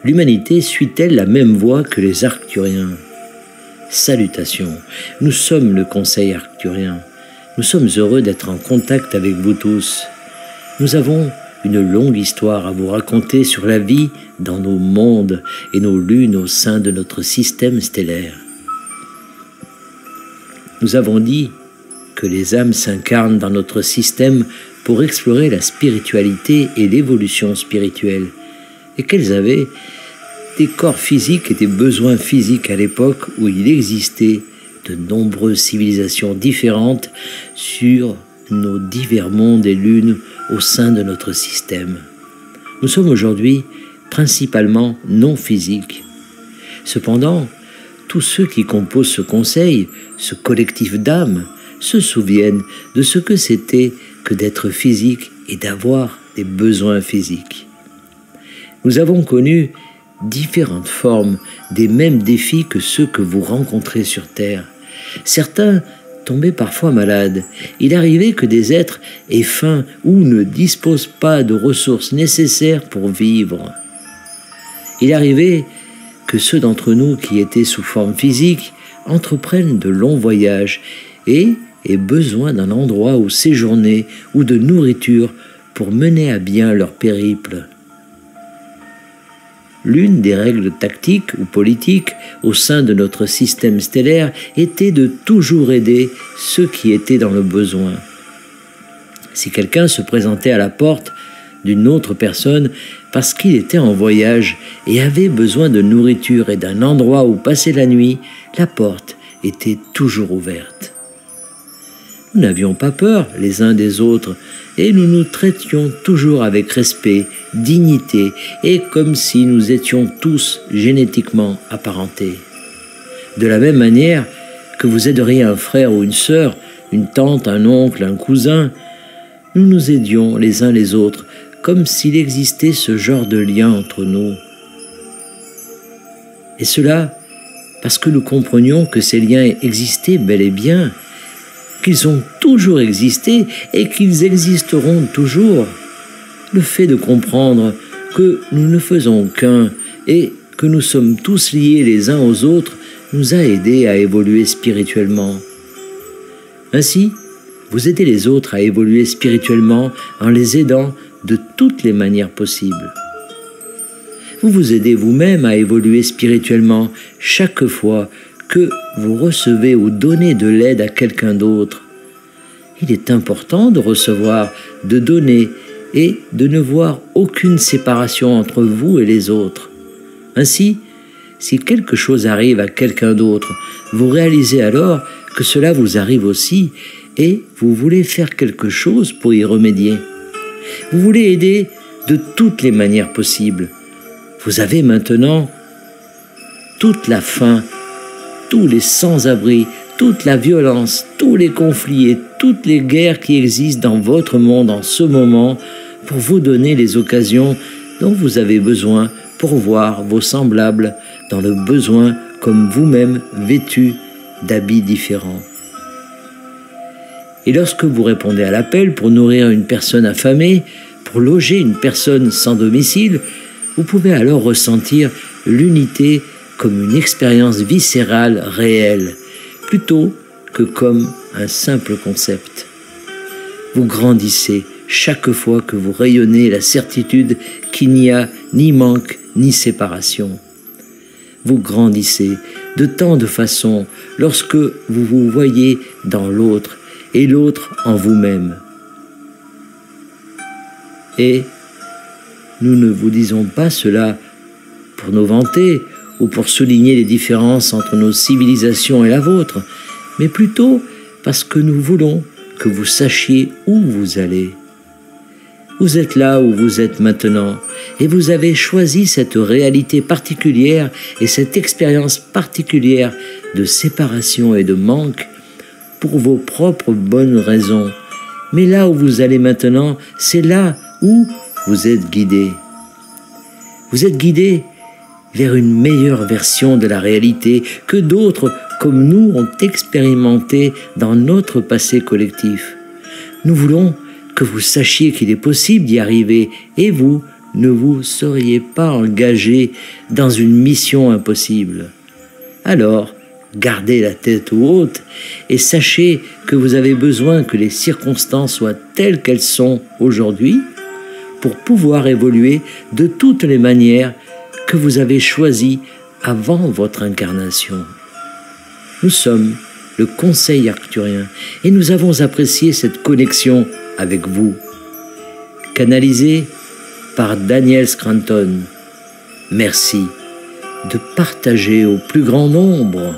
l'humanité suit-elle la même voie que les Arcturiens? Salutations, nous sommes le Conseil arcturien. Nous sommes heureux d'être en contact avec vous tous. Nous avons une longue histoire à vous raconter sur la vie dans nos mondes et nos lunes au sein de notre système stellaire. Nous avons dit que les âmes s'incarnent dans notre système pour explorer la spiritualité et l'évolution spirituelle, et qu'elles avaient des corps physiques et des besoins physiques à l'époque où il existait de nombreuses civilisations différentes sur nos divers mondes et lunes au sein de notre système. Nous sommes aujourd'hui principalement non physiques. Cependant, tous ceux qui composent ce conseil, ce collectif d'âmes, se souviennent de ce que c'était que d'être physique et d'avoir des besoins physiques. Nous avons connu différentes formes des mêmes défis que ceux que vous rencontrez sur Terre. Certains tombaient parfois malades. Il arrivait que des êtres aient faim ou ne disposent pas de ressources nécessaires pour vivre. Il arrivait que ceux d'entre nous qui étaient sous forme physique entreprennent de longs voyages et aient besoin d'un endroit où séjourner ou de nourriture pour mener à bien leur périple. L'une des règles tactiques ou politiques au sein de notre système stellaire était de toujours aider ceux qui étaient dans le besoin. Si quelqu'un se présentait à la porte d'une autre personne parce qu'il était en voyage et avait besoin de nourriture et d'un endroit où passer la nuit, la porte était toujours ouverte. Nous n'avions pas peur les uns des autres et nous nous traitions toujours avec respect, dignité et comme si nous étions tous génétiquement apparentés. De la même manière que vous aideriez un frère ou une sœur, une tante, un oncle, un cousin, nous nous aidions les uns les autres comme s'il existait ce genre de lien entre nous. Et cela parce que nous comprenions que ces liens existaient bel et bien, qu'ils ont toujours existé et qu'ils existeront toujours. Le fait de comprendre que nous ne faisons qu'un et que nous sommes tous liés les uns aux autres nous a aidés à évoluer spirituellement. Ainsi, vous aidez les autres à évoluer spirituellement en les aidant de toutes les manières possibles. Vous vous aidez vous-même à évoluer spirituellement chaque fois que vous recevez ou donnez de l'aide à quelqu'un d'autre. Il est important de recevoir, de donner et de ne voir aucune séparation entre vous et les autres. Ainsi, si quelque chose arrive à quelqu'un d'autre, vous réalisez alors que cela vous arrive aussi et vous voulez faire quelque chose pour y remédier. Vous voulez aider de toutes les manières possibles. Vous avez maintenant toute la faim, tous les sans-abri, toute la violence, tous les conflits et toutes les guerres qui existent dans votre monde en ce moment pour vous donner les occasions dont vous avez besoin pour voir vos semblables dans le besoin comme vous-même vêtus d'habits différents. Et lorsque vous répondez à l'appel pour nourrir une personne affamée, pour loger une personne sans domicile, vous pouvez alors ressentir l'unité comme une expérience viscérale réelle, plutôt que comme un simple concept. Vous grandissez chaque fois que vous rayonnez la certitude qu'il n'y a ni manque ni séparation. Vous grandissez de tant de façons lorsque vous vous voyez dans l'autre et l'autre en vous-même. Et nous ne vous disons pas cela pour nous vanter ou pour souligner les différences entre nos civilisations et la vôtre, mais plutôt parce que nous voulons que vous sachiez où vous allez. Vous êtes là où vous êtes maintenant, et vous avez choisi cette réalité particulière et cette expérience particulière de séparation et de manque pour vos propres bonnes raisons. Mais là où vous allez maintenant, c'est là où vous êtes guidés. Vous êtes guidés vers une meilleure version de la réalité que d'autres comme nous ont expérimenté dans notre passé collectif. Nous voulons que vous sachiez qu'il est possible d'y arriver et vous ne vous seriez pas engagé dans une mission impossible. Alors, gardez la tête haute et sachez que vous avez besoin que les circonstances soient telles qu'elles sont aujourd'hui pour pouvoir évoluer de toutes les manières que vous avez choisies avant votre incarnation. Nous sommes le Conseil arcturien et nous avons apprécié cette connexion avec vous. Canalisée par Daniel Scranton, merci de partager au plus grand nombre